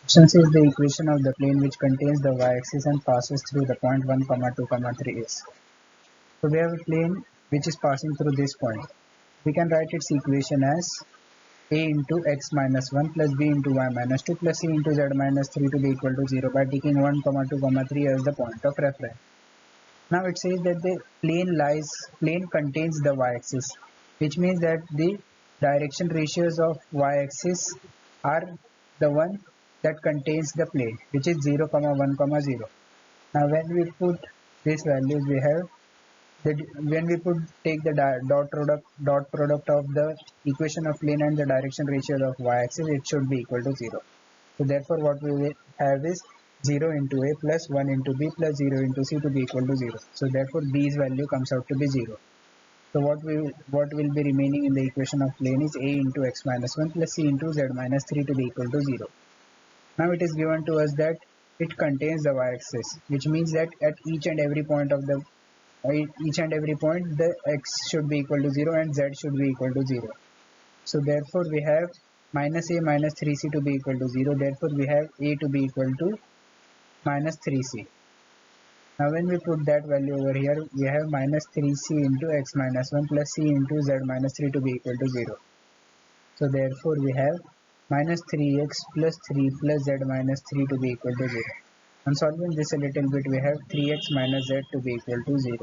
Option C is the equation of the plane which contains the y-axis and passes through the point 1, 2, 3 is. So we have a plane which is passing through this point. We can write its equation as a into x minus 1 plus b into y minus 2 plus c into z minus 3 to be equal to 0 by taking 1, 2, 3 as the point of reference. Now it says that the plane contains the y-axis, which means that the direction ratios of y-axis are the one that contains the plane, which is 0, 1, 0. Now when we put these values, we have that when we put take the dot product of the equation of plane and the direction ratios of y-axis, it should be equal to 0. So therefore what we will have is 0 into a plus 1 into b plus 0 into c to be equal to 0. So therefore b's value comes out to be 0. So what will be remaining in the equation of plane is a into x minus 1 plus c into z minus 3 to be equal to 0. Now it is given to us that it contains the y-axis, which means that at each and every point the x should be equal to 0 and z should be equal to 0. So therefore we have minus a minus 3c to be equal to 0. Therefore we have a to be equal to minus 3c. Now when we put that value over here, we have minus 3c into x minus 1 plus c into z minus 3 to be equal to 0. So therefore we have minus 3x plus 3 plus z minus 3 to be equal to 0. On solving this a little bit, we have 3x minus z to be equal to 0.